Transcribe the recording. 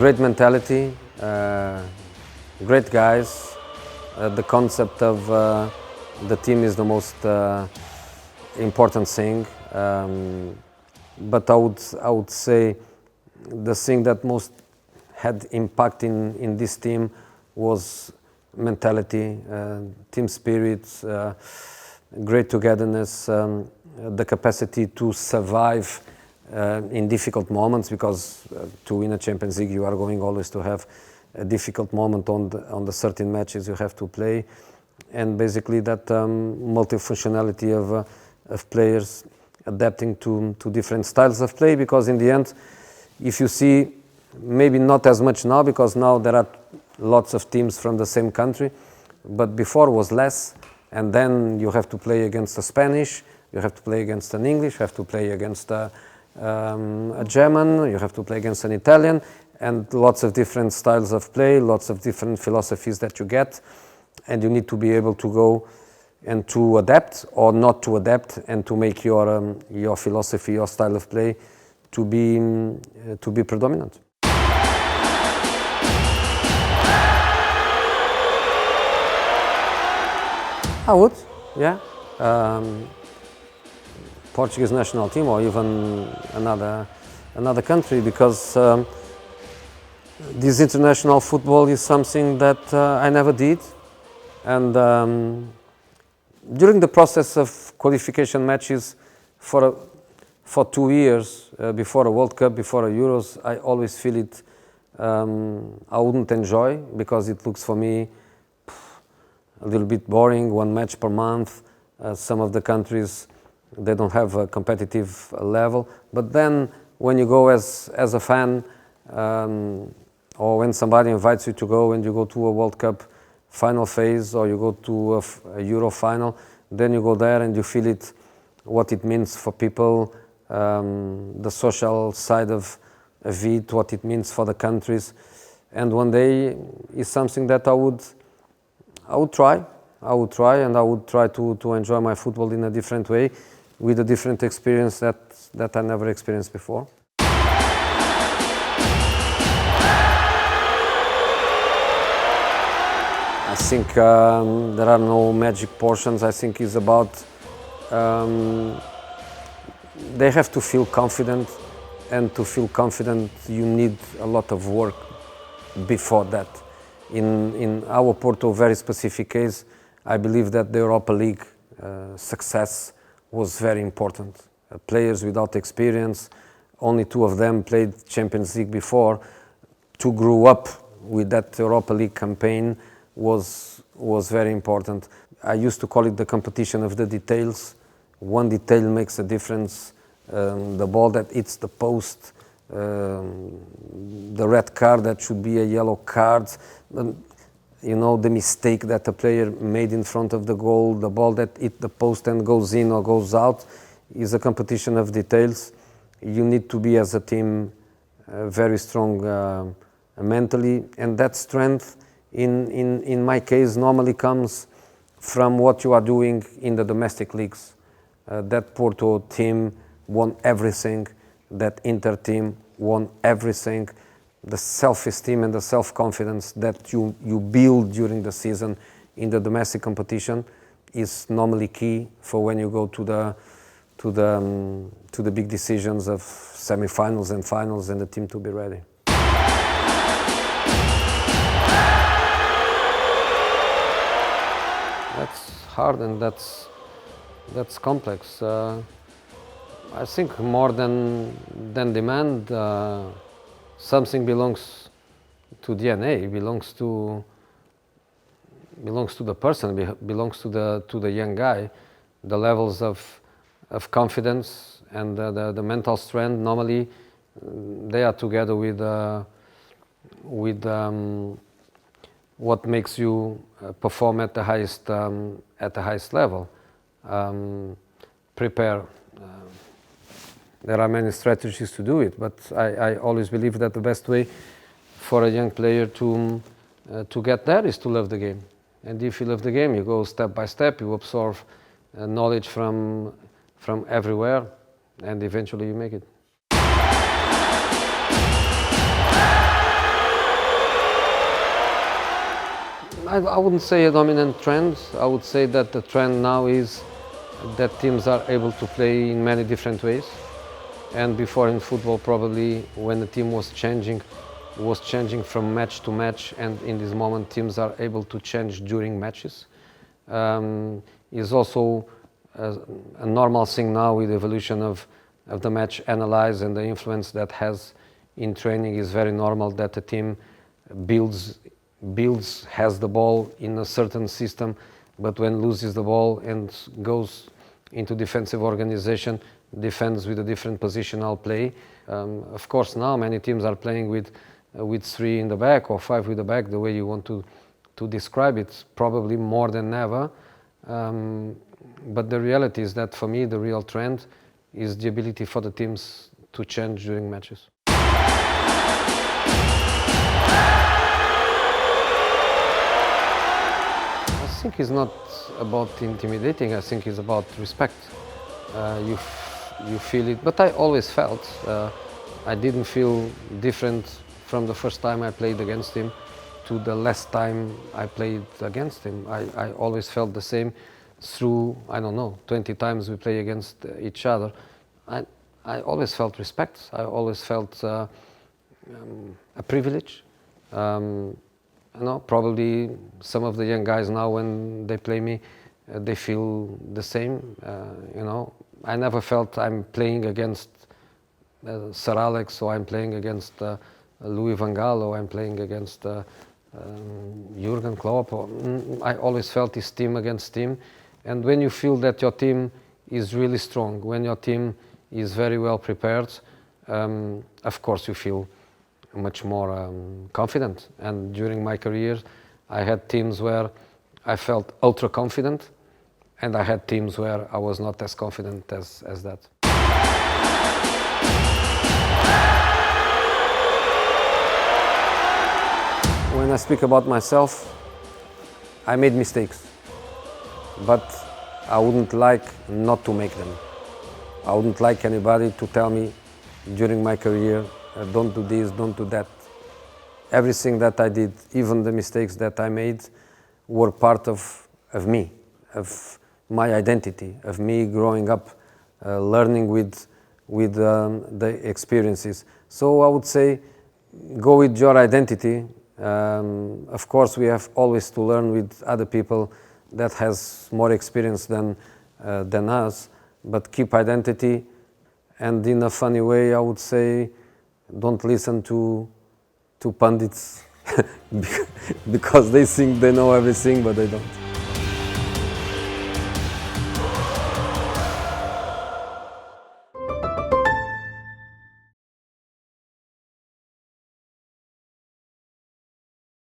great mentality, great guys. The concept of the team is the most important thing. But I would say the thing that most had impact in this team was mentality, team spirit, great togetherness, the capacity to survive in difficult moments, because to win a Champions League you are going always to have a difficult moment on the certain matches you have to play, and basically that multifunctionality of players adapting to different styles of play, because in the end, if you see, maybe not as much now, because now there are lots of teams from the same country, but before was less, and then you have to play against a Spanish, you have to play against an English, you have to play against a German, you have to play against an Italian, and lots of different styles of play, lots of different philosophies that you get, and you need to be able to go and to adapt or not to adapt, and to make your philosophy, your style of play to be predominant. I would, yeah. Portuguese national team, or even another country, because this international football is something that I never did, and during the process of qualification matches for 2 years before a World Cup, before a Euros, I always feel it I wouldn't enjoy, because it looks for me a little bit boring, one match per month. Some of the countries, they don't have a competitive level. But then when you go as a fan, or when somebody invites you to go and you go to a World Cup final phase, or you go to a Euro final, then you go there and you feel it, what it means for people, the social side of it, what it means for the countries. And one day is something that I would try, and I would try to enjoy my football in a different way, with a different experience that I never experienced before. I think there are no magic portions. I think it's about they have to feel confident, and to feel confident you need a lot of work before that. In our Porto very specific case, I believe that the Europa League success was very important. Players without experience, only 2 of them played Champions League before. To grow up with that Europa League campaign was very important. I used to call it the competition of the details. One detail makes a difference. The ball that hits the post, the red card that should be a yellow card, the mistake that the player made in front of the goal, the ball that hit the post and goes in or goes out, is a competition of details. You need to be, as a team, very strong mentally, and that strength, in my case, normally comes from what you are doing in the domestic leagues. That Porto team won everything, that Inter team won everything. The self-esteem and the self-confidence that you build during the season in the domestic competition is normally key for when you go to the big decisions of semi-finals and finals, and the team to be ready. That's hard, and that's complex. I think more than demand, something belongs to DNA, belongs to the person, belongs to the young guy. The levels of confidence and the mental strength, normally they are together with what makes you perform at the highest level. Prepare. There are many strategies to do it, but I always believe that the best way for a young player to get there is to love the game. And if you love the game, you go step by step, you absorb knowledge from everywhere, and eventually you make it. I wouldn't say a dominant trend. I would say that the trend now is that teams are able to play in many different ways. And before in football, probably when the team was changing from match to match, and in this moment teams are able to change during matches. Is also a normal thing now with the evolution of the match analyze and the influence that has in training. Is very normal that a team builds, has the ball in a certain system, but when loses the ball and goes into defensive organization, defends with a different positional play. Of course, now many teams are playing with 3 in the back or 5 with the back, the way you want to describe it, probably more than ever. But the reality is that for me, the real trend is the ability for the teams to change during matches. I think it's not about intimidating, I think it's about respect. You feel it, but I always felt, I didn't feel different from the first time I played against him to the last time I played against him. I always felt the same through, I don't know, 20 times we play against each other. I always felt respect. I always felt a privilege. You know, probably some of the young guys now, when they play me, they feel the same. You know, I never felt I'm playing against Sir Alex, or I'm playing against Louis van Gaal, or I'm playing against Jurgen Klopp. I always felt it's team against team. And when you feel that your team is really strong, when your team is very well prepared, of course you feel much more confident. And during my career, I had teams where I felt ultra confident, and I had teams where I was not as confident as that. When I speak about myself, I made mistakes, but I wouldn't like not to make them. I wouldn't like anybody to tell me during my career, don't do this, don't do that. Everything that I did, even the mistakes that I made, were part of me, of my identity, of me growing up, learning with the experiences. So I would say, go with your identity. Of course, we have always to learn with other people that has more experience than us, but keep identity. And in a funny way, I would say, don't listen to pundits because they think they know everything, but they don't.